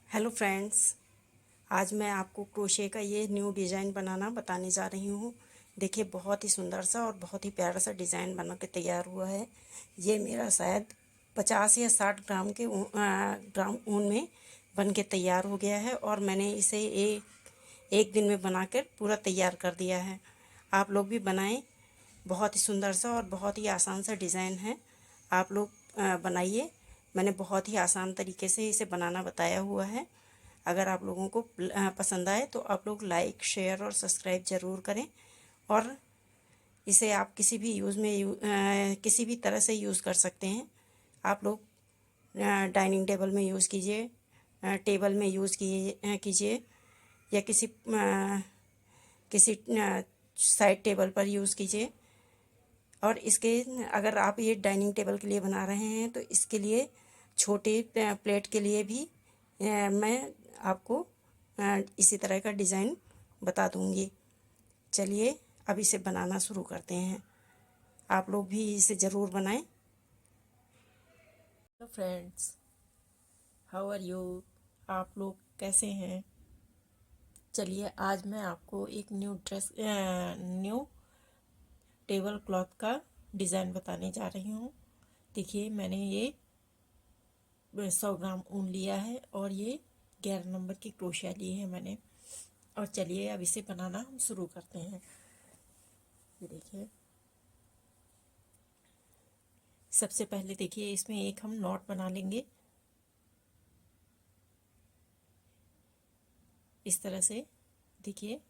Hello friends, आज मैं आपको क्रोशे का ये न्यू डिज़ाइन बनाना बताने जा रही हूँ। देखिए, बहुत ही सुंदर सा और बहुत ही प्यारा सा डिज़ाइन बना के तैयार हुआ है। ये मेरा शायद 50 या 60 ग्राम ऊन में बन के तैयार हो गया है और मैंने इसे एक दिन में बनाकर पूरा तैयार कर दिया है। आप लोग भी बनाएं। बहुत ही सुंदर सा और बहुत ही आसान सा डिज़ाइन है। आप लोग बनाइए। मैंने बहुत ही आसान तरीके से इसे बनाना बताया हुआ है। अगर आप लोगों को पसंद आए तो आप लोग लाइक, शेयर और सब्सक्राइब ज़रूर करें। और इसे आप किसी भी किसी भी तरह से यूज़ कर सकते हैं। आप लोग डाइनिंग टेबल में यूज़ कीजिए, टेबल में यूज़ कीजिए या किसी साइड टेबल पर यूज़ कीजिए। और इसके अगर आप ये डाइनिंग टेबल के लिए बना रहे हैं तो इसके लिए छोटे प्लेट के लिए भी मैं आपको इसी तरह का डिज़ाइन बता दूंगी। चलिए अब इसे बनाना शुरू करते हैं। आप लोग भी इसे ज़रूर बनाएं। Hello friends, how are you. आप लोग कैसे हैं। चलिए आज मैं आपको एक न्यू टेबल क्लॉथ का डिज़ाइन बताने जा रही हूँ। देखिए, मैंने ये 100 ग्राम ऊन लिया है और ये 11 नंबर की क्रोशिया ली है मैंने। और चलिए अब इसे बनाना हम शुरू करते हैं। ये देखिए, सबसे पहले देखिए इसमें एक हम नॉट बना लेंगे इस तरह से। देखिए,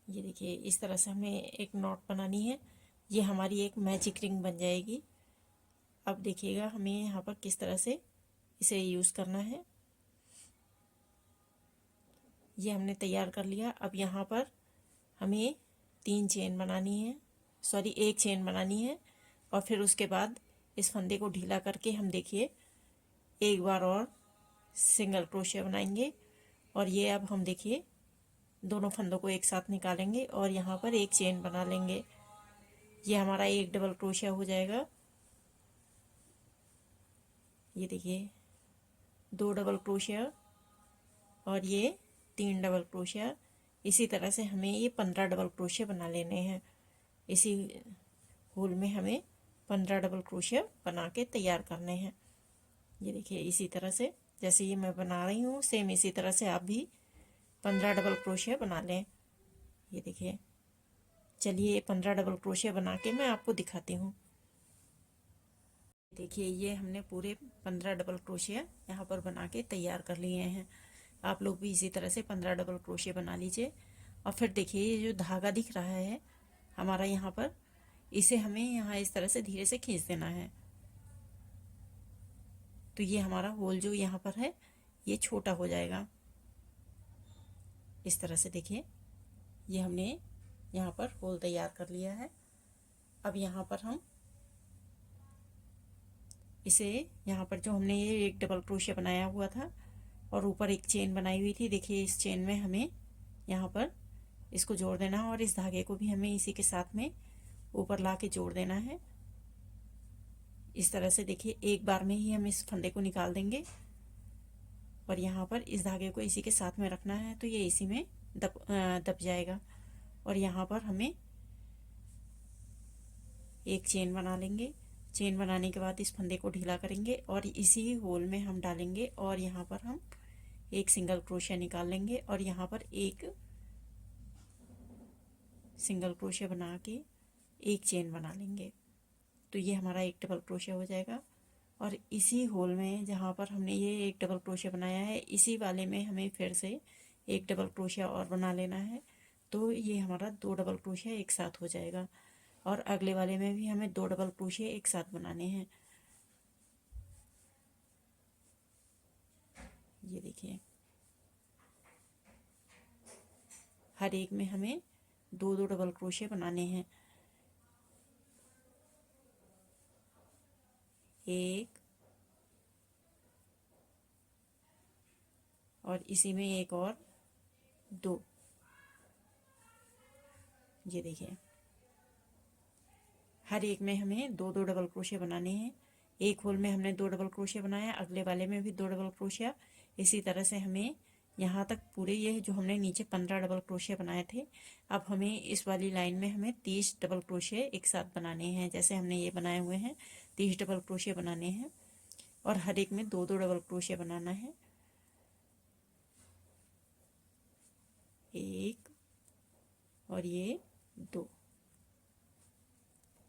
ये देखिए इस तरह से हमें एक नॉट बनानी है। ये हमारी एक मैजिक रिंग बन जाएगी। अब देखिएगा हमें यहाँ पर किस तरह से इसे यूज़ करना है। ये हमने तैयार कर लिया। अब यहाँ पर हमें 3 चेन बनानी है, सॉरी 1 चेन बनानी है। और फिर उसके बाद इस फंदे को ढीला करके हम देखिए एक बार और सिंगल क्रोशिया बनाएंगे। और ये अब हम देखिए दोनों फंदों को एक साथ निकालेंगे और यहाँ पर एक चेन बना लेंगे। ये हमारा एक डबल क्रोशिया हो जाएगा। ये देखिए 2 डबल क्रोशिया और ये 3 डबल क्रोशिया। इसी तरह से हमें ये 15 डबल क्रोशिया बना लेने हैं। इसी होल में हमें 15 डबल क्रोशिया बना के तैयार करने हैं। ये देखिए इसी तरह से जैसे ये मैं बना रही हूँ सेम इसी तरह से आप भी 15 डबल क्रोशिया बना लें। ये देखिए, चलिए 15 डबल क्रोशिया बना के मैं आपको दिखाती हूँ। देखिए ये हमने पूरे 15 डबल क्रोशिया यहाँ पर बना के तैयार कर लिए हैं। आप लोग भी इसी तरह से 15 डबल क्रोशिया बना लीजिए। और फिर देखिए ये जो धागा दिख रहा है हमारा यहाँ पर, इसे हमें यहाँ इस तरह से धीरे से खींच देना है। तो ये हमारा होल जो यहाँ पर है ये छोटा हो जाएगा। इस तरह से देखिए ये हमने यहाँ पर होल तैयार कर लिया है। अब यहाँ पर हम इसे यहाँ पर जो हमने ये एक डबल क्रोशिया बनाया हुआ था और ऊपर एक चेन बनाई हुई थी, देखिए इस चेन में हमें यहाँ पर इसको जोड़ देना है और इस धागे को भी हमें इसी के साथ में ऊपर ला के जोड़ देना है। इस तरह से देखिए एक बार में ही हम इस फंदे को निकाल देंगे और यहाँ पर इस धागे को इसी के साथ में रखना है तो ये इसी में दब जाएगा। और यहाँ पर हमें एक चेन बना लेंगे। चेन बनाने के बाद इस फंदे को ढीला करेंगे और इसी होल में हम डालेंगे और यहाँ पर हम एक सिंगल क्रोशिया निकाल लेंगे और यहाँ पर एक सिंगल क्रोशिया बना के एक चेन बना लेंगे। तो ये हमारा एक डबल क्रोशिया हो जाएगा। और इसी होल में जहाँ पर हमने ये एक डबल क्रोशिया बनाया है इसी वाले में हमें फिर से एक डबल क्रोशिया और बना लेना है। तो ये हमारा 2 डबल क्रोशिया एक साथ हो जाएगा। और अगले वाले में भी हमें 2 डबल क्रोशिया एक साथ बनाने हैं। ये देखिए हर एक में हमें 2 डबल क्रोशिया बनाने हैं। एक और इसी में एक और 2। ये देखिए हर एक में हमें 2 डबल क्रोशिया बनाने हैं। एक होल में हमने 2 डबल क्रोशिया बनाया, अगले वाले में भी 2 डबल क्रोशिया। इसी तरह से हमें यहाँ तक पूरे ये जो हमने नीचे 15 डबल क्रोशिया बनाए थे, अब हमें इस वाली लाइन में हमें 30 डबल क्रोशिया एक साथ बनाने हैं। जैसे हमने ये बनाए हुए हैं 30 डबल क्रोशिया बनाने हैं और हर एक में 2-2 डबल क्रोशिया बनाना है। एक और ये 2।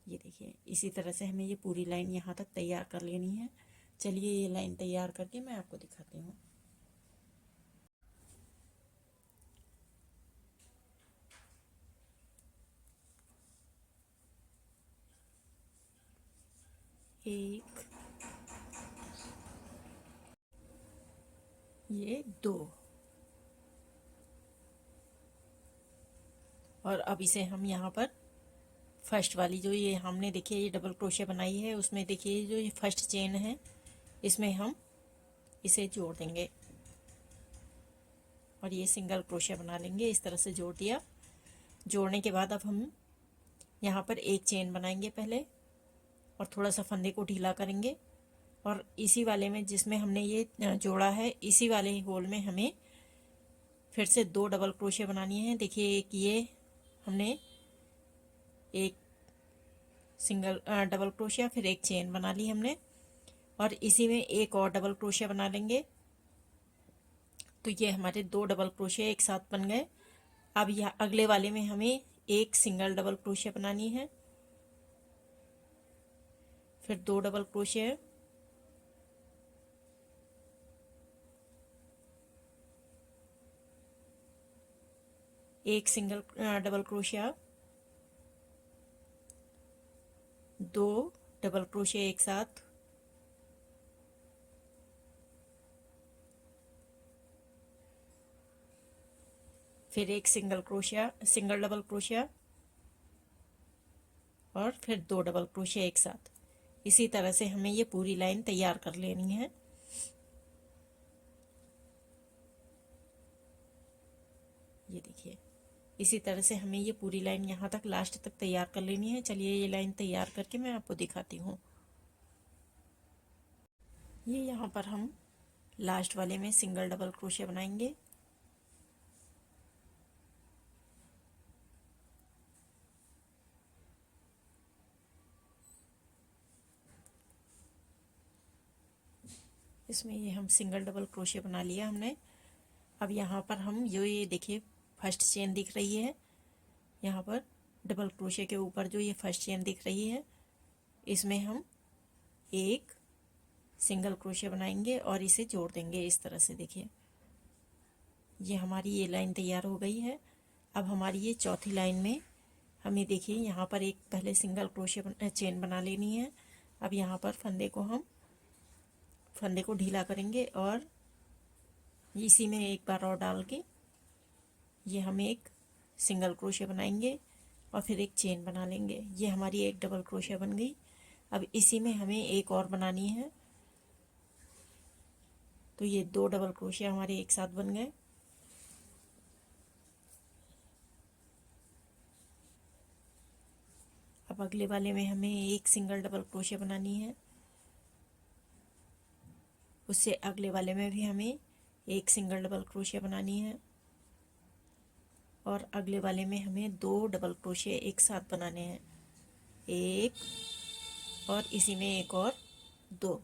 ये देखिए इसी तरह से हमें ये पूरी लाइन यहाँ तक तैयार कर लेनी है। चलिए ये लाइन तैयार करके मैं आपको दिखाती हूँ। एक, ये 2 और अब इसे हम यहाँ पर फर्स्ट वाली जो ये हमने देखिए ये डबल क्रोशिया बनाई है, उसमें देखिए जो ये फर्स्ट चेन है इसमें हम इसे जोड़ देंगे और ये सिंगल क्रोशिया बना लेंगे। इस तरह से जोड़ दिया। जोड़ने के बाद अब हम यहाँ पर एक चेन बनाएंगे पहले और थोड़ा सा फंदे को ढीला करेंगे और इसी वाले में जिसमें हमने ये जोड़ा है इसी वाले होल में हमें फिर से 2 डबल क्रोशिया बनानी है। देखिए एक ये हमने एक सिंगल डबल क्रोशिया फिर एक चेन बना ली हमने और इसी में एक और डबल क्रोशिया बना लेंगे। तो ये हमारे 2 डबल क्रोशिया एक साथ बन गए। अब यह अगले वाले में हमें एक सिंगल डबल क्रोशिया बनानी है, फिर 2 डबल क्रोशिया, एक single double crochet, 2 double crochet एक साथ, फिर एक सिंगल डबल क्रोशिया और फिर 2 डबल क्रोशिया एक साथ। इसी तरह से हमें ये पूरी लाइन तैयार कर लेनी है। ये देखिए इसी तरह से हमें ये पूरी लाइन यहाँ तक लास्ट तक तैयार कर लेनी है। चलिए ये लाइन तैयार करके मैं आपको दिखाती हूँ। ये यहाँ पर हम लास्ट वाले में सिंगल डबल क्रोशिया बनाएंगे। इसमें ये हम सिंगल डबल क्रोशिया बना लिया हमने। अब यहाँ पर हम ये देखिए फर्स्ट चेन दिख रही है, यहाँ पर डबल क्रोशिया के ऊपर जो ये फर्स्ट चेन दिख रही है इसमें हम एक सिंगल क्रोशिया बनाएंगे और इसे जोड़ देंगे इस तरह से। देखिए ये हमारी ये लाइन तैयार हो गई है। अब हमारी ये चौथी लाइन में हमें देखिए यहाँ पर एक पहले सिंगल क्रोशिया चेन बना लेनी है। अब यहाँ पर फंदे को ढीला करेंगे और इसी में एक बार और डाल के ये हम एक सिंगल क्रोशिया बनाएंगे और फिर एक चेन बना लेंगे। ये हमारी एक डबल क्रोशिया बन गई। अब इसी में हमें एक और बनानी है, तो ये 2 डबल क्रोशिया हमारे एक साथ बन गए। अब अगले वाले में हमें एक सिंगल डबल क्रोशिया बनानी है, उससे अगले वाले में भी हमें एक सिंगल डबल क्रोशिया बनानी है और अगले वाले में हमें 2 डबल क्रोशिया एक साथ बनाने हैं, एक और इसी में एक और 2।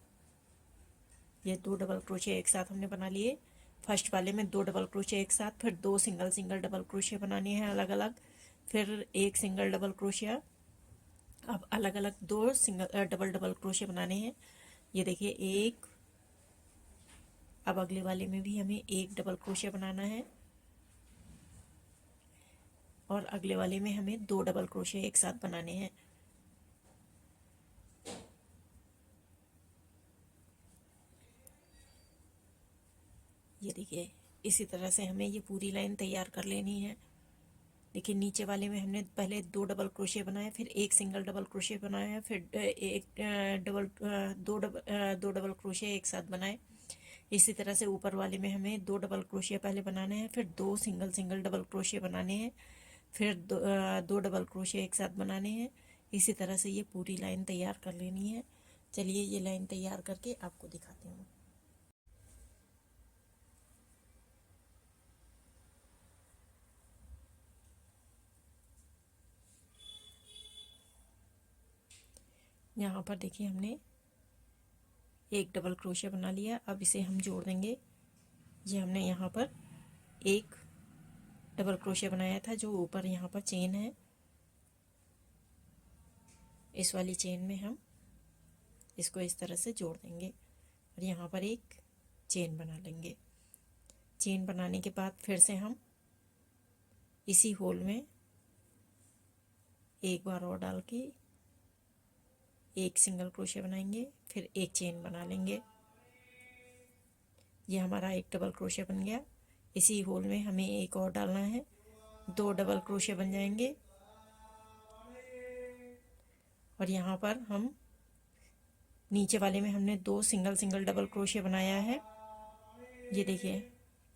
ये 2 डबल क्रोशिया एक साथ हमने बना लिए। फर्स्ट वाले में 2 डबल क्रोशिया एक साथ, फिर 2 सिंगल डबल क्रोशिया बनाने हैं अलग अलग, फिर एक सिंगल डबल क्रोशिया। अब अलग अलग 2 सिंगल डबल क्रोशिया बनाने हैं। ये देखिए एक। अब अगले वाले में भी हमें एक डबल क्रोशिया बनाना है और अगले वाले में हमें 2 डबल क्रोशिया एक साथ बनाने हैं। ये देखिए इसी तरह से हमें ये पूरी लाइन तैयार कर लेनी है। देखिए नीचे वाले में हमने पहले 2 डबल क्रोशिया बनाए, फिर एक सिंगल डबल क्रोशिया बनाया, फिर दो डबल क्रोशिया एक साथ बनाए। इसी तरह से ऊपर वाले में हमें 2 डबल क्रोशिया पहले बनाने हैं, फिर 2 सिंगल डबल क्रोशिया बनाने हैं, फिर 2 डबल क्रोशिया एक साथ बनाने हैं। इसी तरह से ये पूरी लाइन तैयार कर लेनी है। चलिए ये लाइन तैयार करके आपको दिखाती हूँ। यहाँ पर देखिए हमने एक डबल क्रोशिया बना लिया। अब इसे हम जोड़ देंगे। ये हमने यहाँ पर एक डबल क्रोशिया बनाया था, जो ऊपर यहाँ पर चेन है, इस वाली चेन में हम इसको इस तरह से जोड़ देंगे और यहाँ पर एक चेन बना लेंगे। चेन बनाने के बाद फिर से हम इसी होल में एक बार और डाल के एक सिंगल क्रोशिया बनाएंगे, फिर एक चेन बना लेंगे। ये हमारा एक डबल क्रोशिया बन गया। इसी होल में हमें एक और डालना है, दो डबल क्रोशिया बन जाएंगे। और यहाँ पर हम नीचे वाले में हमने दो सिंगल सिंगल डबल क्रोशिया बनाया है, ये देखिए,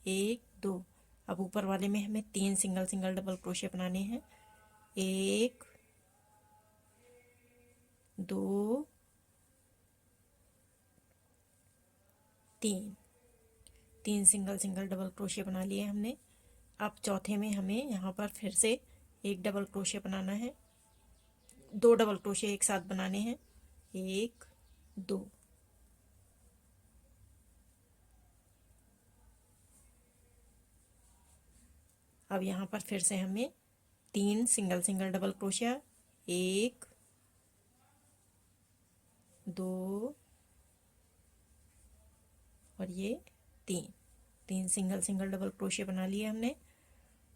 एक दो। अब ऊपर वाले में हमें तीन सिंगल सिंगल डबल क्रोशिया बनाने हैं, एक दो तीन, तीन सिंगल सिंगल डबल क्रोशिया बना लिए हमने। अब चौथे में हमें यहाँ पर फिर से एक डबल क्रोशिया बनाना है, दो डबल क्रोशिया एक साथ बनाने हैं, एक दो। अब यहाँ पर फिर से हमें तीन सिंगल सिंगल डबल क्रोशिया, एक दो और ये तीन, तीन सिंगल सिंगल डबल क्रोशिया बना लिए हमने।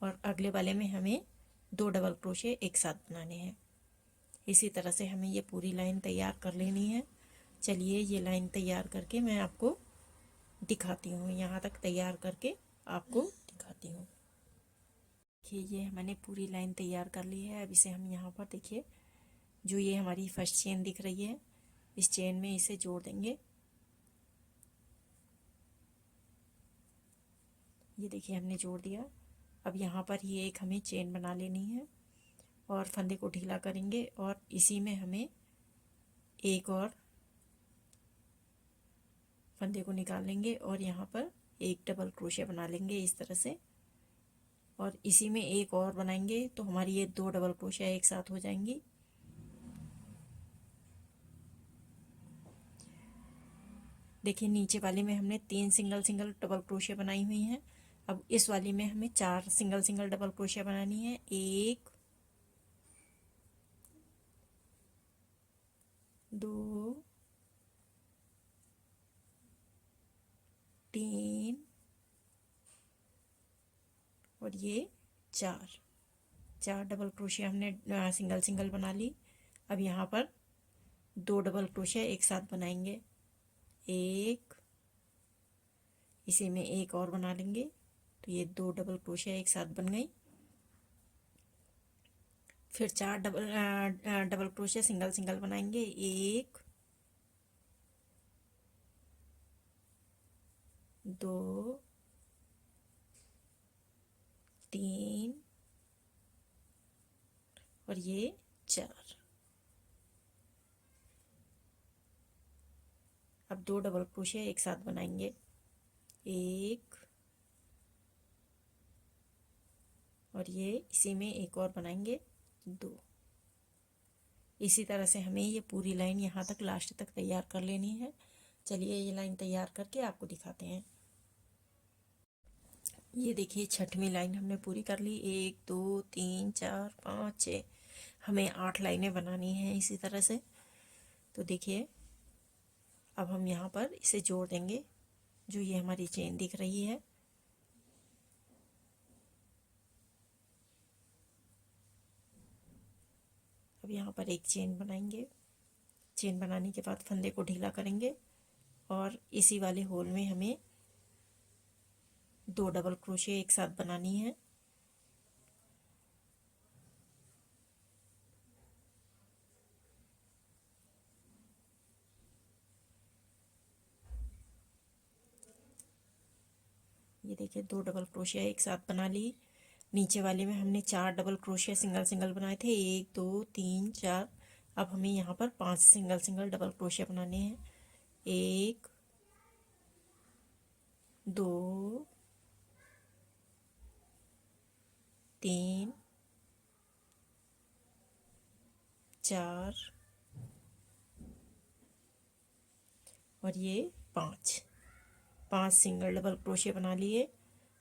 और अगले वाले में हमें दो डबल क्रोशिया एक साथ बनाने हैं। इसी तरह से हमें ये पूरी लाइन तैयार कर लेनी है। चलिए ये लाइन तैयार करके मैं आपको दिखाती हूँ, यहाँ तक तैयार करके आपको दिखाती हूँ। देखिए ये मैंने पूरी लाइन तैयार कर ली है। अब इसे हम यहाँ पर देखिए, जो ये हमारी फर्स्ट चेन दिख रही है, इस चेन में इसे जोड़ देंगे। ये देखिए हमने जोड़ दिया। अब यहाँ पर ये एक हमें चेन बना लेनी है और फंदे को ढीला करेंगे और इसी में हमें एक और फंदे को निकाल लेंगे और यहाँ पर एक डबल क्रोशिया बना लेंगे इस तरह से, और इसी में एक और बनाएंगे तो हमारी ये दो डबल क्रोशिया एक साथ हो जाएंगी। देखिए नीचे वाले में हमने तीन सिंगल सिंगल डबल क्रोशिया बनाई हुई हैं। अब इस वाली में हमें चार सिंगल सिंगल डबल क्रोशिया बनानी है, एक दो तीन और ये चार, चार डबल क्रोशिया हमने सिंगल सिंगल बना ली। अब यहाँ पर दो डबल क्रोशिया एक साथ बनाएंगे, एक, इसी में एक और बना लेंगे तो ये दो डबल क्रोशिया एक साथ बन गई। फिर चार डबल क्रोशिया सिंगल सिंगल बनाएंगे, एक दो तीन और ये चार। अब दो डबल क्रोशिया एक साथ बनाएंगे, एक और ये इसी में एक और बनाएंगे, दो। इसी तरह से हमें ये पूरी लाइन यहाँ तक लास्ट तक तैयार कर लेनी है। चलिए ये लाइन तैयार करके आपको दिखाते हैं। ये देखिए छठवीं लाइन हमने पूरी कर ली, एक दो तीन चार पाँच छः, हमें 8 लाइनें बनानी हैं इसी तरह से। तो देखिए अब हम यहाँ पर इसे जोड़ देंगे, जो ये हमारी चेन दिख रही है। अब यहाँ पर एक चेन बनाएंगे, चेन बनाने के बाद फंदे को ढीला करेंगे और इसी वाले होल में हमें दो डबल क्रोशिया एक साथ बनानी है। ये देखिए दो डबल क्रोशिया एक साथ बना ली। नीचे वाले में हमने चार डबल क्रोशिया सिंगल सिंगल बनाए थे, एक दो तीन चार। अब हमें यहाँ पर 5 सिंगल सिंगल डबल क्रोशिया बनाने हैं। 1 2 3 4 और ये 5 सिंगल डबल क्रोशिया बना लिए।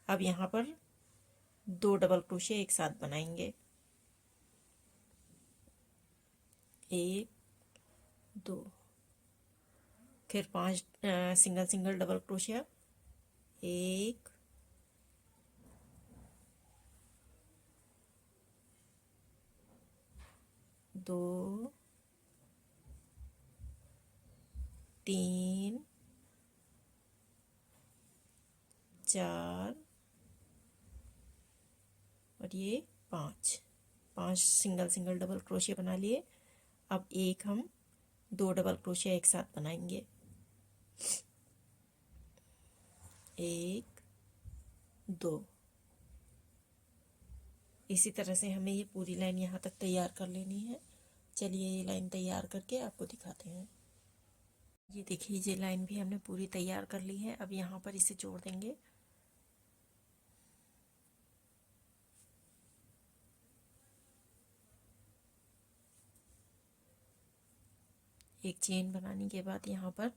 अब यहाँ पर 2 डबल क्रोशिया एक साथ बनाएंगे। 1 2, फिर 5 सिंगल सिंगल डबल क्रोशिया। 1 2 3 4 और ये 5 सिंगल सिंगल डबल क्रोशिया बना लिए। अब एक हम 2 डबल क्रोशिया एक साथ बनाएंगे। 1 2। इसी तरह से हमें ये पूरी लाइन यहाँ तक तैयार कर लेनी है। चलिए ये लाइन तैयार करके आपको दिखाते हैं। ये देखिए ये लाइन भी हमने पूरी तैयार कर ली है। अब यहाँ पर इसे जोड़ देंगे। एक चेन बनाने के बाद यहाँ पर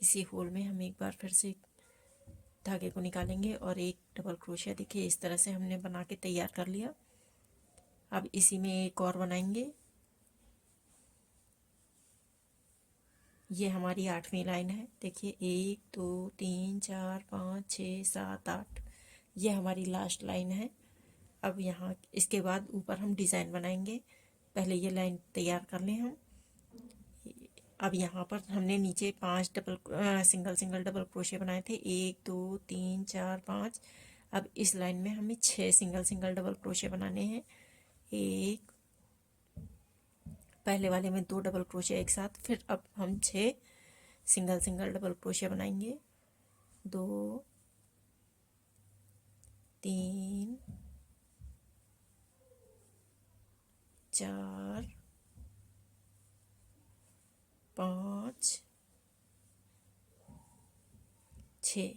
इसी होल में हम एक बार फिर से धागे को निकालेंगे और एक डबल क्रोशिया देखिए इस तरह से हमने बना के तैयार कर लिया। अब इसी में एक और बनाएंगे। ये हमारी 8वीं लाइन है। देखिए 1 2 3 4 5 6 7 8, ये हमारी लास्ट लाइन है। अब यहाँ इसके बाद ऊपर हम डिज़ाइन बनाएंगे। पहले ये लाइन तैयार कर लें हम। अब यहाँ पर हमने नीचे 5 सिंगल सिंगल डबल क्रोशिया बनाए थे। 1 2 3 4 5। अब इस लाइन में हमें 6 सिंगल सिंगल डबल क्रोशिया बनाने हैं। एक, पहले वाले में 2 डबल क्रोशिया एक साथ। फिर अब हम 6 सिंगल सिंगल डबल क्रोशिया बनाएंगे। 2 3 4 5 6।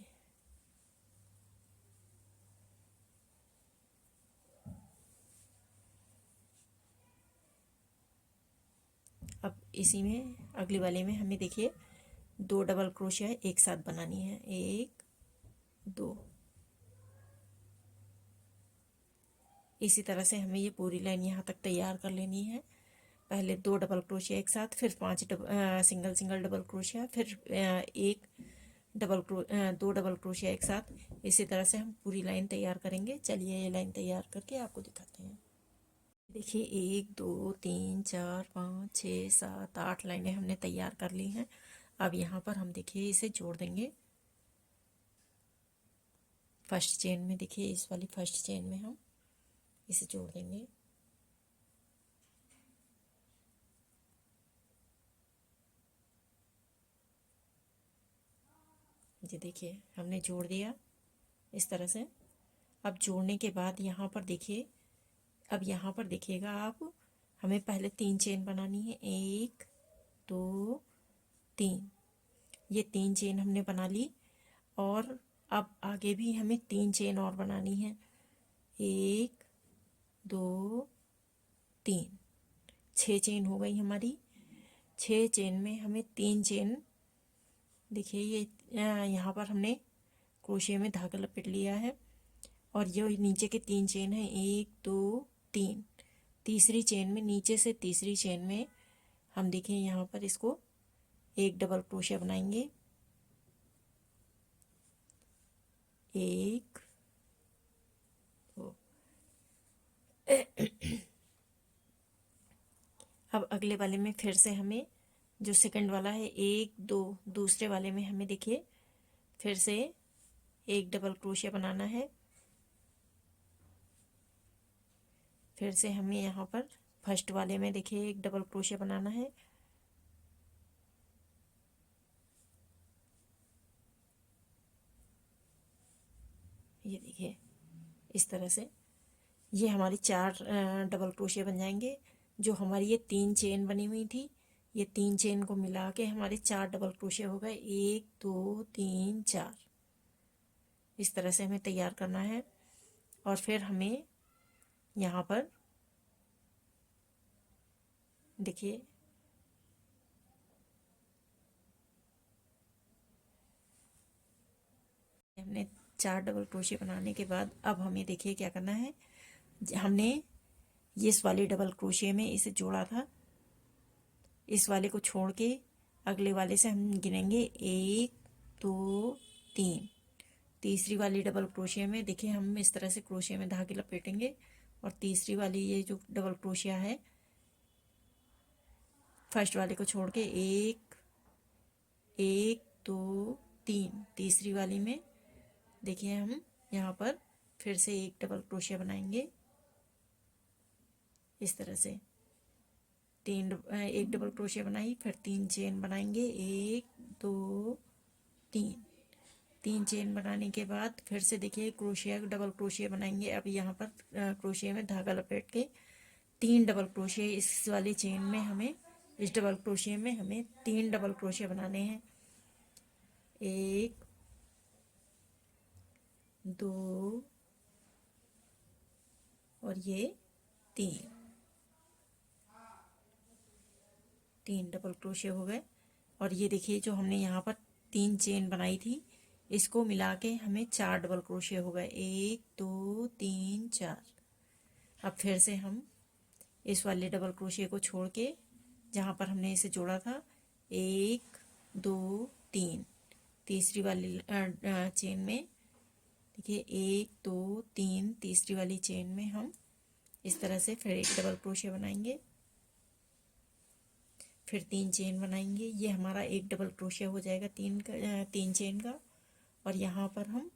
अब इसी में अगली वाले में हमें देखिए 2 डबल क्रोशिया एक साथ बनानी है। 1 2। इसी तरह से हमें ये पूरी लाइन यहाँ तक तैयार कर लेनी है। पहले 2 डबल क्रोशिया एक साथ, फिर 5 सिंगल सिंगल डबल क्रोशिया, फिर एक 2 डबल क्रोशिया एक साथ। इसी तरह से हम पूरी लाइन तैयार करेंगे। चलिए ये लाइन तैयार करके आपको दिखाते हैं। देखिए 1 2 3 4 5 6 7 8 लाइनें हमने तैयार कर ली हैं। अब यहाँ पर हम देखिए इसे जोड़ देंगे। फर्स्ट चेन में देखिए इस वाली फर्स्ट चेन में हम इसे जोड़ देंगे। ये देखिए हमने जोड़ दिया इस तरह से। अब जोड़ने के बाद यहाँ पर देखिए, अब यहाँ पर देखिएगा आप, हमें पहले 3 चेन बनानी है। 1 2 3, ये 3 चेन हमने बना ली। और अब आगे भी हमें 3 चेन और बनानी है। 1 2 3, 6 चेन हो गई हमारी। 6 चेन में हमें 3 चेन, देखिए ये यहाँ पर हमने क्रोशिया में धागा लपेट लिया है। और ये नीचे के 3 चेन है। 1 2 3, तीसरी चेन में, नीचे से तीसरी चेन में हम देखें यहाँ पर इसको एक डबल क्रोशिया बनाएंगे। 1 2। अब अगले वाले में फिर से हमें जो सेकंड वाला है 1 2, दूसरे वाले में हमें देखिए फिर से एक डबल क्रोशिया बनाना है। फिर से हमें यहाँ पर फर्स्ट वाले में देखिए एक डबल क्रोशिया बनाना है। ये देखिए इस तरह से ये हमारी 4 डबल क्रोशिया बन जाएंगे। जो हमारी ये 3 चेन बनी हुई थी, ये 3 चेन को मिला के हमारे 4 डबल क्रोशे हो गए। 1 2 3 4। इस तरह से हमें तैयार करना है। और फिर हमें यहाँ पर देखिए हमने 4 डबल क्रोशे बनाने के बाद अब हमें देखिए क्या करना है। हमने इस वाले डबल क्रोशे में इसे जोड़ा था, इस वाले को छोड़ के अगले वाले से हम गिनेंगे 1 2 3। तीसरी वाली डबल क्रोशिया में देखिए हम इस तरह से क्रोशिया में धागे लपेटेंगे और तीसरी वाली ये जो डबल क्रोशिया है फर्स्ट वाले को छोड़ के 1 1 2 3, तीसरी वाली में देखिए हम यहाँ पर फिर से एक डबल क्रोशिया बनाएंगे। इस तरह से एक डबल क्रोशिया बनाई, फिर 3 चेन बनाएंगे। 1 2 3, 3 चेन बनाने के बाद फिर से देखिए क्रोशिया डबल क्रोशिया बनाएंगे। अब यहाँ पर क्रोशिया में धागा लपेट के 3 डबल क्रोशिया इस वाली चेन में हमें, इस डबल क्रोशिया में हमें 3 डबल क्रोशिया बनाने हैं। 1 2 और ये 3 डबल क्रोशिया हो गए। और ये देखिए जो हमने यहाँ पर 3 चेन बनाई थी इसको मिला के हमें 4 डबल क्रोशिया हो गए। 1 2 3 4। अब फिर से हम इस वाले डबल क्रोशिया को छोड़ के जहाँ पर हमने इसे जोड़ा था 1 2 3, तीसरी वाली चेन में देखिए 1 2 3, तीसरी वाली चेन में हम इस तरह से फिर एक डबल क्रोशिया बनाएंगे, फिर 3 चेन बनाएंगे। ये हमारा एक डबल क्रोशिया हो जाएगा 3 चेन का। और यहाँ पर हम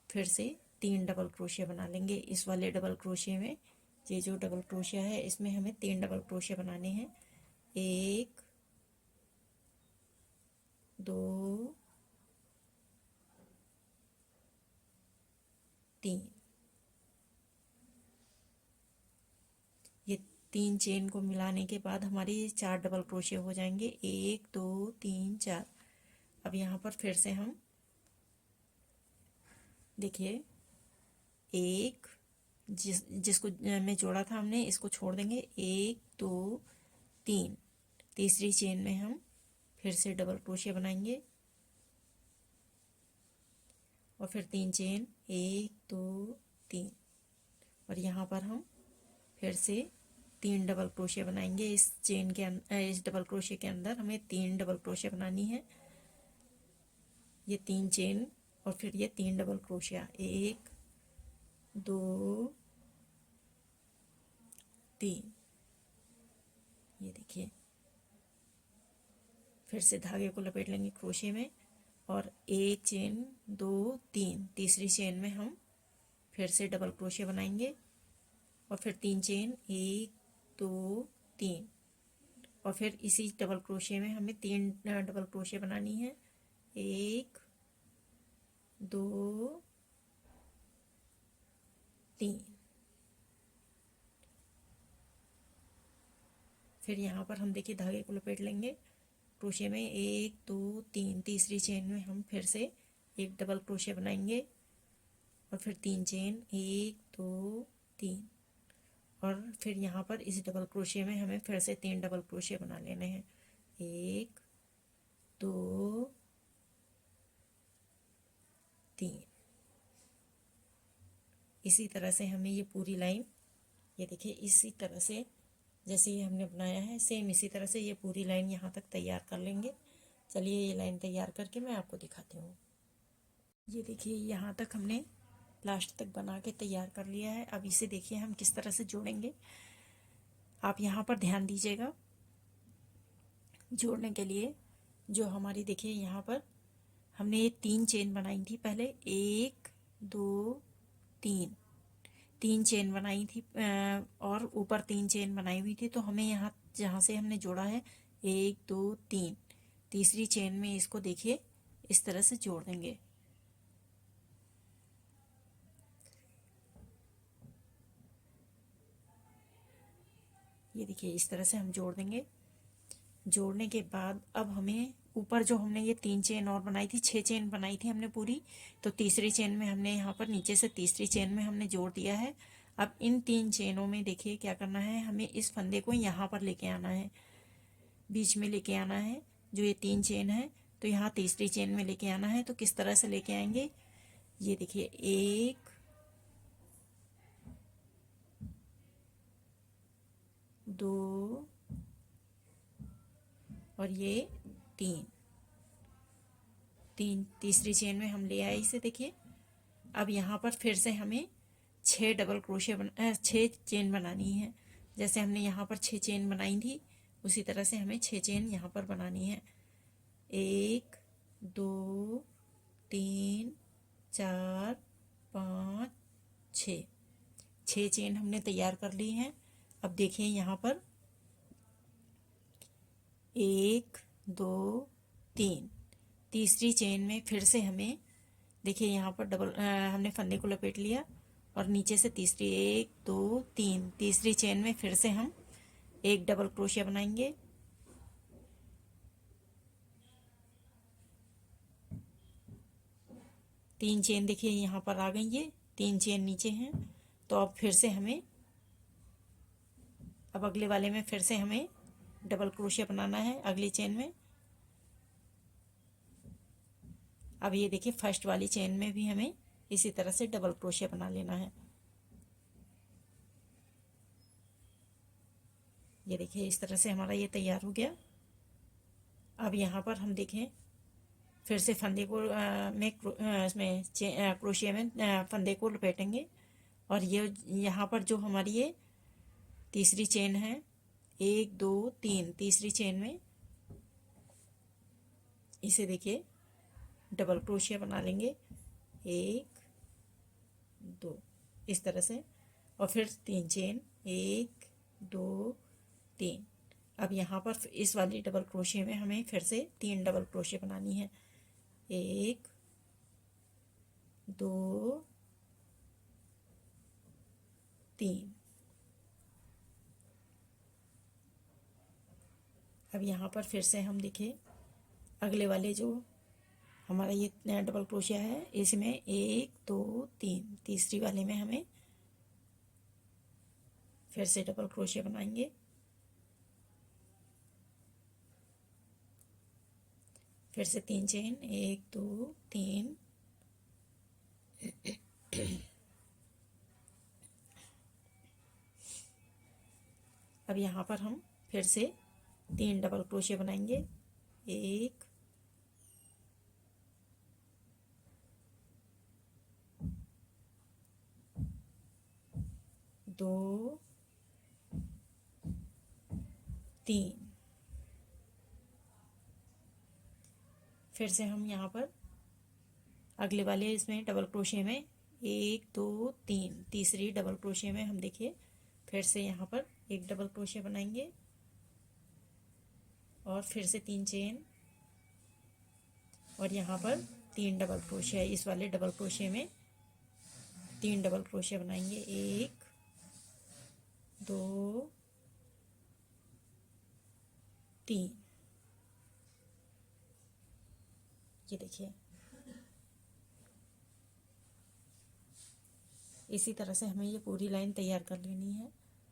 फिर से 3 डबल क्रोशिया बना लेंगे। इस वाले डबल क्रोशिया में, ये जो डबल क्रोशिया है इसमें हमें 3 डबल क्रोशिया बनाने हैं। 1 2 3। ये 3 चेन को मिलाने के बाद हमारी 4 डबल क्रोशिया हो जाएंगे। 1 2 3 4। अब यहाँ पर फिर से हम देखिए एक जिसको में जोड़ा था हमने इसको छोड़ देंगे। 1 2 3, तीसरी चेन में हम फिर से डबल क्रोशिया बनाएंगे और फिर 3 चेन 1 2 3। और यहाँ पर हम फिर से 3 डबल क्रोशिया बनाएंगे। इस चेन के इस डबल क्रोशिया के अंदर हमें 3 डबल क्रोशिया बनानी है। ये 3 चेन और फिर ये 3 डबल क्रोशिया। 1 2 3। ये देखिए फिर से धागे को लपेट लेंगे क्रोशिया में और 1 चेन 2 3, तीसरी चेन में हम फिर से डबल क्रोशिया बनाएंगे और फिर 3 चेन 1 2 3। और फिर इसी डबल क्रोशिया में हमें 3 डबल क्रोशिया बनानी है। 1 2 3। फिर यहाँ पर हम देखिए धागे को लपेट लेंगे क्रोशिया में। 1 2 3, तीसरी चेन में हम फिर से एक डबल क्रोशिया बनाएंगे और फिर 3 चेन 1 2 3। और फिर यहाँ पर इस डबल क्रोशिया में हमें फिर से 3 डबल क्रोशिया बना लेने हैं। 1 2 3। इसी तरह से हमें ये पूरी लाइन, ये देखिए इसी तरह से जैसे ये हमने बनाया है सेम इसी तरह से ये पूरी लाइन यहाँ तक तैयार कर लेंगे। चलिए ये लाइन तैयार करके मैं आपको दिखाती हूँ। ये देखिए यहाँ तक हमने लास्ट तक बना के तैयार कर लिया है। अब इसे देखिए हम किस तरह से जोड़ेंगे। आप यहाँ पर ध्यान दीजिएगा जोड़ने के लिए। जो हमारी देखिए यहाँ पर हमने ये 3 चेन बनाई थी पहले, 1 2 3, 3 चेन बनाई थी और ऊपर 3 चेन बनाई हुई थी। तो हमें यहाँ जहाँ से हमने जोड़ा है 1 2 3, तीसरी चेन में इसको देखिए इस तरह से जोड़ देंगे। ये देखिए इस तरह से हम जोड़ देंगे। जोड़ने के बाद अब हमें ऊपर जो हमने ये 3 चेन और बनाई थी, 6 चेन बनाई थी हमने पूरी, तो तीसरी चेन में हमने यहाँ पर नीचे से तीसरी चेन में हमने जोड़ दिया है। अब इन 3 चेनों में देखिए क्या करना है, हमें इस फंदे को यहाँ पर लेके आना है, बीच में लेके आना है। जो ये 3 चेन है तो यहाँ तीसरी चेन में लेके आना है। तो किस तरह से लेके आएंगे, ये देखिए 1 2 और ये 3, तीसरी चेन में हम ले आए इसे। देखिए अब यहाँ पर फिर से हमें 6 डबल क्रोशे 6 चेन बनानी है। जैसे हमने यहाँ पर 6 चेन बनाई थी उसी तरह से हमें 6 चेन यहाँ पर बनानी है। 1 2 3 4 5 6 चेन हमने तैयार कर ली हैं। अब देखिए यहाँ पर 1 2 3, तीसरी चेन में फिर से हमें देखिए यहाँ पर हमने फंदे को लपेट लिया और नीचे से तीसरी 1 2 3, तीसरी चेन में फिर से हम एक डबल क्रोशिया बनाएंगे। तीन चेन देखिए यहाँ पर आ गई, ये 3 चेन नीचे हैं। तो अब फिर से हमें अब अगले वाले में फिर से हमें डबल क्रोशिया बनाना है अगली चेन में। अब ये देखिए फर्स्ट वाली चेन में भी हमें इसी तरह से डबल क्रोशिया बना लेना है। ये देखिए इस तरह से हमारा ये तैयार हो गया। अब यहाँ पर हम देखें फिर से फंदे को इसमें क्रोशिया में फंदे को लपेटेंगे और ये यहाँ पर जो हमारी ये तीसरी चेन है 1 2 3, तीसरी चेन में इसे देखिए डबल क्रोशिया बना लेंगे 1 2 इस तरह से, और फिर 3 चेन 1 2 3। अब यहाँ पर इस वाली डबल क्रोशिया में हमें फिर से 3 डबल क्रोशिया बनानी है। 1 2 3। अब यहाँ पर फिर से हम देखें अगले वाले जो हमारा ये डबल क्रोशिया है इसमें 1 2 3, तीसरी वाले में हमें फिर से डबल क्रोशिया बनाएंगे। फिर से 3 चेन 1 2 3। अब यहाँ पर हम फिर से 3 डबल क्रोशिया बनाएंगे। 1 2 3। फिर से हम यहाँ पर अगले वाले इसमें डबल क्रोशिया में 1 2 3, तीसरी डबल क्रोशिया में हम देखिए फिर से यहाँ पर एक डबल क्रोशिया बनाएंगे और फिर से 3 चेन और यहाँ पर 3 डबल क्रोशिया, इस वाले डबल क्रोशिया में 3 डबल क्रोशिया बनाएंगे। 1 2 3। ये देखिए इसी तरह से हमें ये पूरी लाइन तैयार कर लेनी है।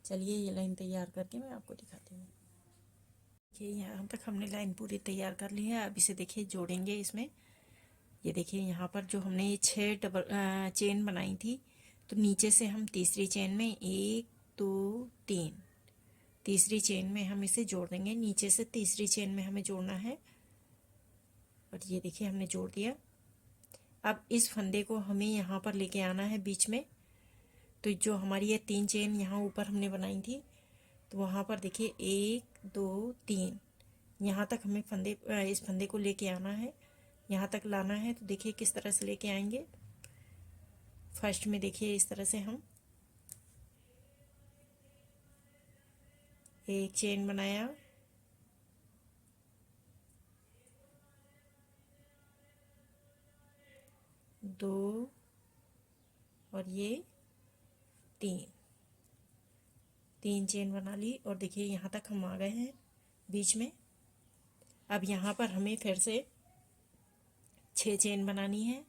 चलिए ये लाइन तैयार करके मैं आपको दिखाती हूँ। देखिए यहाँ तक हमने लाइन पूरी तैयार कर ली है। अब इसे देखिए जोड़ेंगे इसमें। ये देखिए यहाँ पर जो हमने ये 6 डबल चेन बनाई थी तो नीचे से हम तीसरी चेन में 1 2 3, तीसरी चेन में हम इसे जोड़ देंगे। नीचे से तीसरी चेन में हमें जोड़ना है और ये देखिए हमने जोड़ दिया। अब इस फंदे को हमें यहाँ पर लेके आना है बीच में। तो जो हमारी ये 3 चेन यहाँ ऊपर हमने बनाई थी तो वहाँ पर देखिए 1 2 3, यहाँ तक हमें इस फंदे को लेके आना है, यहाँ तक लाना है। तो देखिए किस तरह से लेके आएंगे। फर्स्ट में देखिए इस तरह से हम एक चेन बनाया, दो और ये 3, 3 चेन बना ली और देखिए यहाँ तक हम आ गए हैं बीच में। अब यहाँ पर हमें फिर से 6 चेन बनानी है।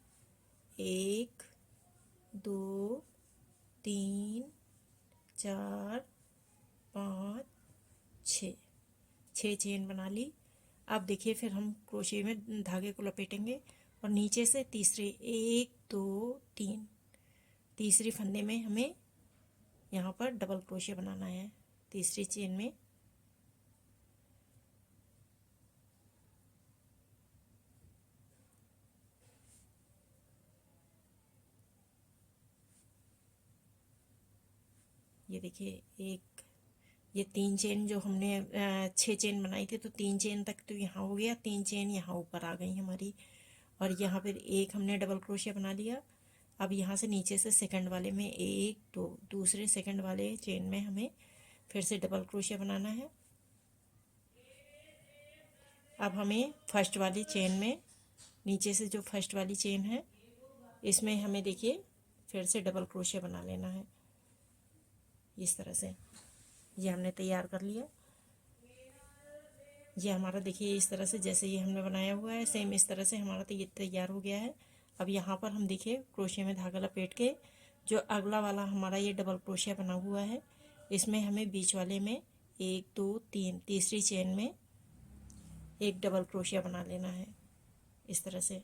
1 2 3 4 5 6 6 चेन बना ली। अब देखिए फिर हम क्रोशे में धागे को लपेटेंगे और नीचे से तीसरे 1 2 3 तीसरी फंदे में हमें यहाँ पर डबल क्रोशे बनाना है। तीसरी चेन में ये देखिए एक, ये 3 चेन जो हमने 6 चेन बनाई थी, तो 3 चेन तक तो यहाँ हो गया, 3 चेन यहाँ ऊपर आ गई हमारी। और यहाँ पर एक हमने डबल क्रोशिया बना लिया। अब यहाँ से नीचे से सेकंड वाले में 1 2 दूसरे सेकंड वाले चेन में हमें फिर से डबल क्रोशिया बनाना है। अब हमें फर्स्ट वाली चेन में नीचे से जो फर्स्ट वाली चेन है इसमें हमें देखिए फिर से डबल क्रोशिया बना लेना है। इस तरह से ये हमने तैयार कर लिया। ये हमारा देखिए इस तरह से जैसे ये हमने बनाया हुआ है सेम इस तरह से हमारा तो ये तैयार हो गया है। अब यहाँ पर हम देखिए क्रोशिया में धागा लपेट के जो अगला वाला हमारा ये डबल क्रोशिया बना हुआ है इसमें हमें बीच वाले में 1 2 3 तीसरी चेन में एक डबल क्रोशिया बना लेना है इस तरह से।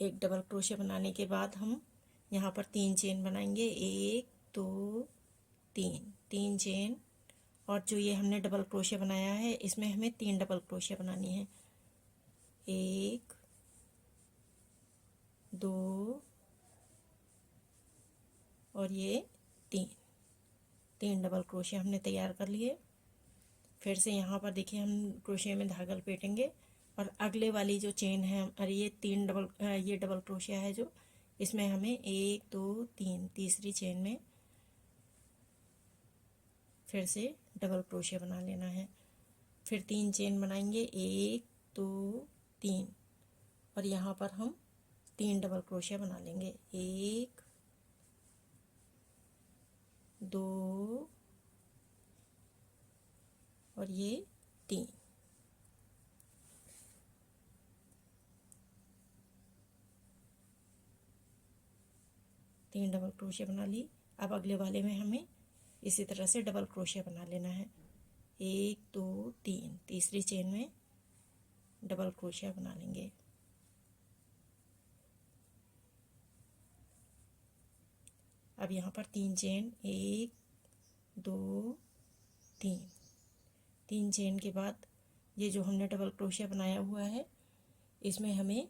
एक डबल क्रोशिया बनाने के बाद हम यहाँ पर 3 चेन बनाएंगे। 1 2 3 चेन, और जो ये हमने डबल क्रोशिया बनाया है इसमें हमें 3 डबल क्रोशिया बनानी है। 1 2 और ये 3 डबल क्रोशिया हमने तैयार कर लिए। फिर से यहाँ पर देखिए हम क्रोशिया में धागा लपेटेंगे और अगले वाली जो चेन है और ये ये डबल क्रोशिया है जो इसमें हमें 1 2 3 तीसरी चेन में फिर से डबल क्रोशिया बना लेना है। फिर 3 चेन बनाएंगे 1 2 3 और यहाँ पर हम 3 डबल क्रोशिया बना लेंगे। 1 2 और ये 3। तीन डबल क्रोशिया बना ली। अब अगले वाले में हमें इसी तरह से डबल क्रोशिया बना लेना है। 1 2 3 तीसरी चेन में डबल क्रोशिया बना लेंगे। अब यहाँ पर 3 चेन 1 2 3 चेन के बाद ये जो हमने डबल क्रोशिया बनाया हुआ है इसमें हमें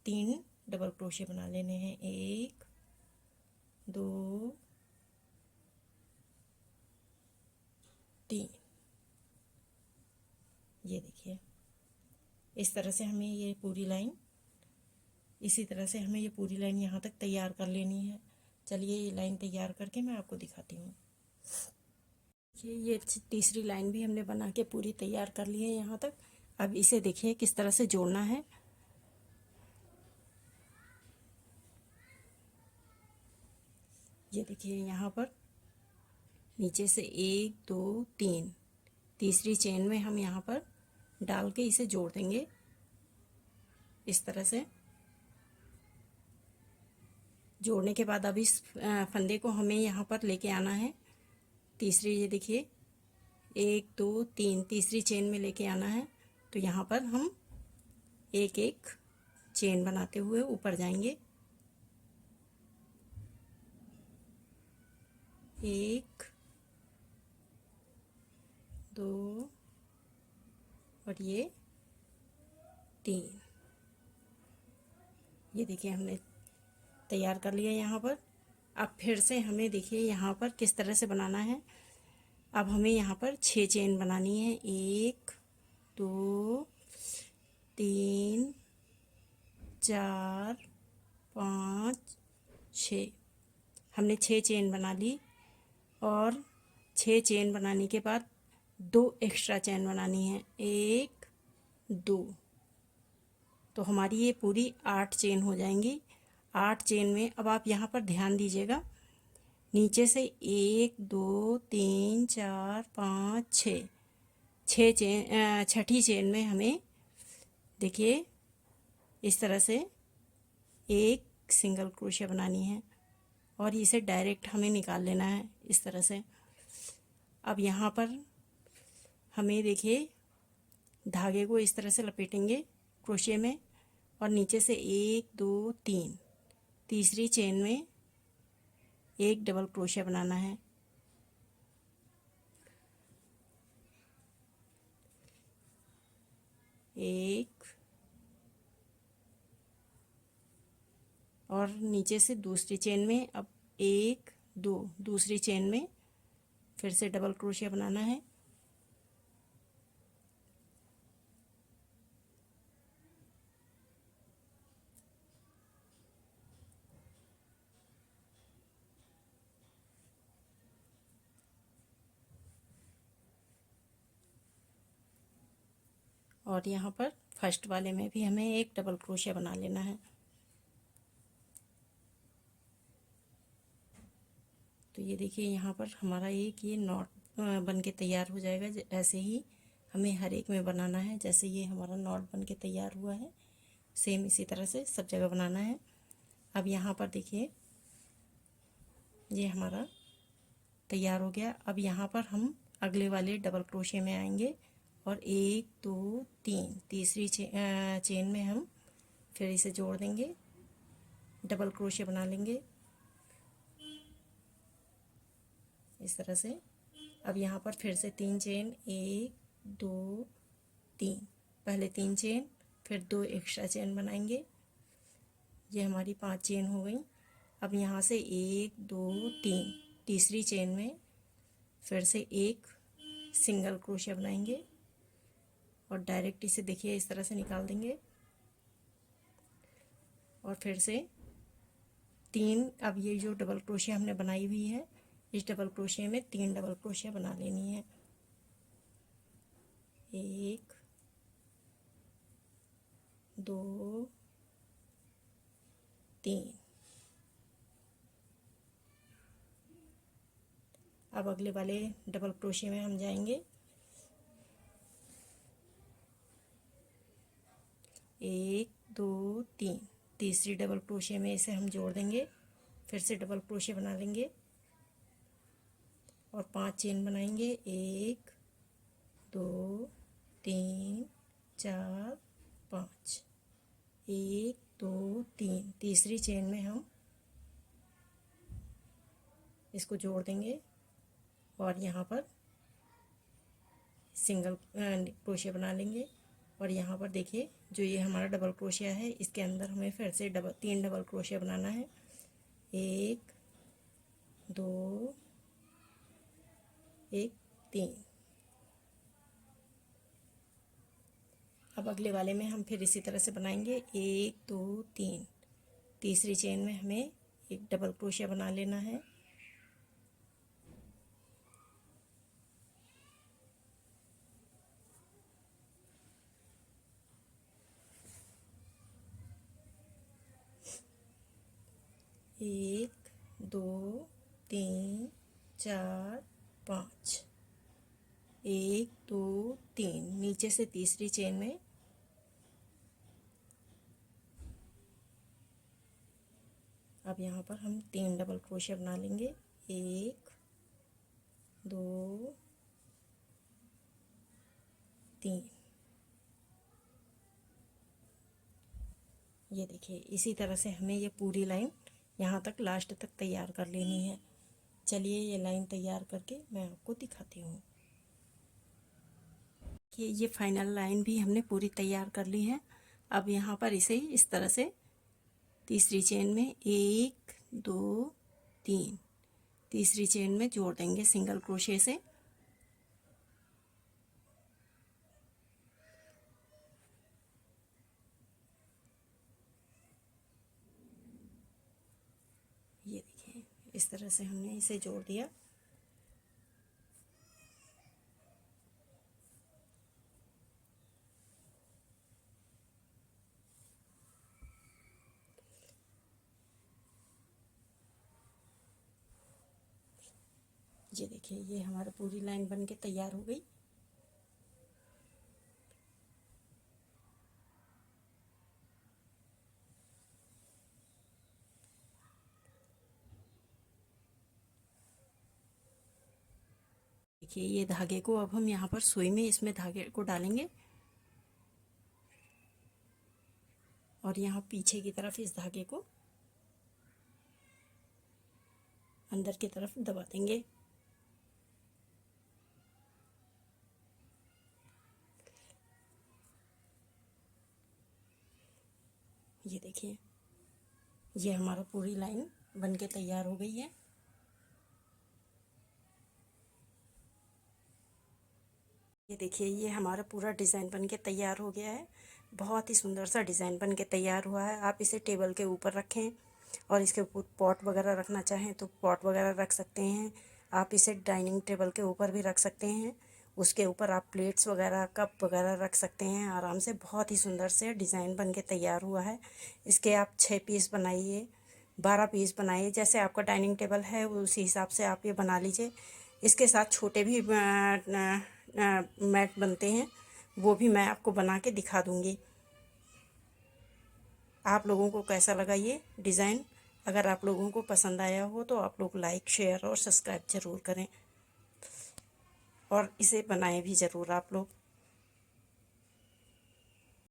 3 डबल क्रोशिया बना लेने हैं। 1 2 3। ये देखिए इस तरह से हमें ये पूरी लाइन, इसी तरह से हमें ये पूरी लाइन यहाँ तक तैयार कर लेनी है। चलिए ये लाइन तैयार करके मैं आपको दिखाती हूँ। ये तीसरी लाइन भी हमने बना के पूरी तैयार कर ली है यहाँ तक। अब इसे देखिए किस तरह से जोड़ना है। ये देखिए यहाँ पर नीचे से 1 2 3 तीसरी चेन में हम यहाँ पर डाल के इसे जोड़ देंगे इस तरह से। जोड़ने के बाद अब इस फंदे को हमें यहाँ पर लेके आना है। तीसरी ये देखिए 1 2 3 तीसरी चेन में लेके आना है। तो यहाँ पर हम एक एक चेन बनाते हुए ऊपर जाएंगे। 1 2 और ये 3। ये देखिए हमने तैयार कर लिया यहाँ पर। अब फिर से हमें देखिए यहाँ पर किस तरह से बनाना है। अब हमें यहाँ पर 6 चेन बनानी है। 1 2 3 4 5 6। हमने 6 चेन बना ली और 6 चेन बनाने के बाद 2 एक्स्ट्रा चेन बनानी है। 1 2, तो हमारी ये पूरी 8 चेन हो जाएंगी। 8 चेन में, अब आप यहाँ पर ध्यान दीजिएगा, नीचे से 1 2 3 4 5 6, 6 चेन, छठी चेन में हमें देखिए इस तरह से एक सिंगल क्रोशिया बनानी है और इसे डायरेक्ट हमें निकाल लेना है इस तरह से। अब यहाँ पर हमें देखिए धागे को इस तरह से लपेटेंगे क्रोशिया में और नीचे से 1 2 3, तीसरी चेन में एक डबल क्रोशिया बनाना है। एक और नीचे से दूसरी चेन में अब 1 2, दूसरी चेन में फिर से डबल क्रोशिया बनाना है। और यहाँ पर फर्स्ट वाले में भी हमें एक डबल क्रोशिया बना लेना है। तो ये देखिए यहाँ पर हमारा एक ये नॉट बन के तैयार हो जाएगा। ऐसे ही हमें हर एक में बनाना है। जैसे ये हमारा नॉट बन के तैयार हुआ है, सेम इसी तरह से सब जगह बनाना है। अब यहाँ पर देखिए ये हमारा तैयार हो गया। अब यहाँ पर हम अगले वाले डबल क्रोशिया में आएंगे और 1 2 3, तीसरी चेन में हम फिर इसे जोड़ देंगे, डबल क्रोशिया बना लेंगे इस तरह से। अब यहाँ पर फिर से 3 चेन, 1 2 3, पहले 3 चेन फिर 2 एक्स्ट्रा चेन बनाएंगे। ये हमारी 5 चेन हो गई। अब यहाँ से 1 2 3, तीसरी चेन में फिर से एक सिंगल क्रोशिया बनाएंगे और डायरेक्ट इसे देखिए इस तरह से निकाल देंगे। और फिर से 3, अब ये जो डबल क्रोशिया हमने बनाई हुई है, इस डबल क्रोशिया में 3 डबल क्रोशिया बना लेनी है। 1 2 3। अब अगले वाले डबल क्रोशिया में हम जाएंगे। 1 2 3, तीसरी डबल क्रोशिया में इसे हम जोड़ देंगे, फिर से डबल क्रोशिया बना लेंगे और 5 चेन बनाएंगे। 1 2 3 4 5, 1 2 3, तीसरी चेन में हम इसको जोड़ देंगे और यहाँ पर सिंगल क्रोशिया बना लेंगे। और यहाँ पर देखिए जो ये हमारा डबल क्रोशिया है, इसके अंदर हमें फिर से 3 डबल क्रोशिया बनाना है। 1 2 1 3। अब अगले वाले में हम फिर इसी तरह से बनाएंगे। 1 2 3, तीसरी चेन में हमें एक डबल क्रोशिया बना लेना है। एक 2 3 4 5, 1 2 3, नीचे से तीसरी चेन में अब यहाँ पर हम 3 डबल क्रोशिया बना लेंगे। 1 2 3। ये देखिए इसी तरह से हमें ये पूरी लाइन यहाँ तक लास्ट तक तैयार कर लेनी है। चलिए ये लाइन तैयार करके मैं आपको दिखाती हूँ कि ये फाइनल लाइन भी हमने पूरी तैयार कर ली है। अब यहाँ पर इसे इस तरह से तीसरी चेन में 1 2 3, तीसरी चेन में जोड़ देंगे सिंगल क्रोशिया से। ये देखिए इस तरह से हमने इसे जोड़ दिया। ये देखिए, ये हमारी पूरी लाइन बन के तैयार हो गई। देखिए, ये धागे को अब हम यहाँ पर सुई में इसमें धागे को डालेंगे और यहाँ पीछे की तरफ इस धागे को अंदर की तरफ दबा देंगे। ये देखिए, ये हमारा पूरी लाइन बन के तैयार हो गई है। ये देखिए, ये हमारा पूरा डिज़ाइन बन के तैयार हो गया है। बहुत ही सुंदर सा डिज़ाइन बन के तैयार हुआ है। आप इसे टेबल के ऊपर रखें और इसके ऊपर पॉट वगैरह रखना चाहें तो पॉट वगैरह रख सकते हैं। आप इसे डाइनिंग टेबल के ऊपर भी रख सकते हैं। उसके ऊपर आप प्लेट्स वगैरह, कप वगैरह रख सकते हैं आराम से। बहुत ही सुंदर से डिज़ाइन बन के तैयार हुआ है। इसके आप 6 पीस बनाइए, 12 पीस बनाइए, जैसे आपका डाइनिंग टेबल है उसी हिसाब से आप ये बना लीजिए। इसके साथ छोटे भी मैट बनते हैं, वो भी मैं आपको बना के दिखा दूँगी। आप लोगों को कैसा लगा ये डिज़ाइन? अगर आप लोगों को पसंद आया हो तो आप लोग लाइक, शेयर और सब्सक्राइब ज़रूर करें और इसे बनाएं भी ज़रूर आप लोग।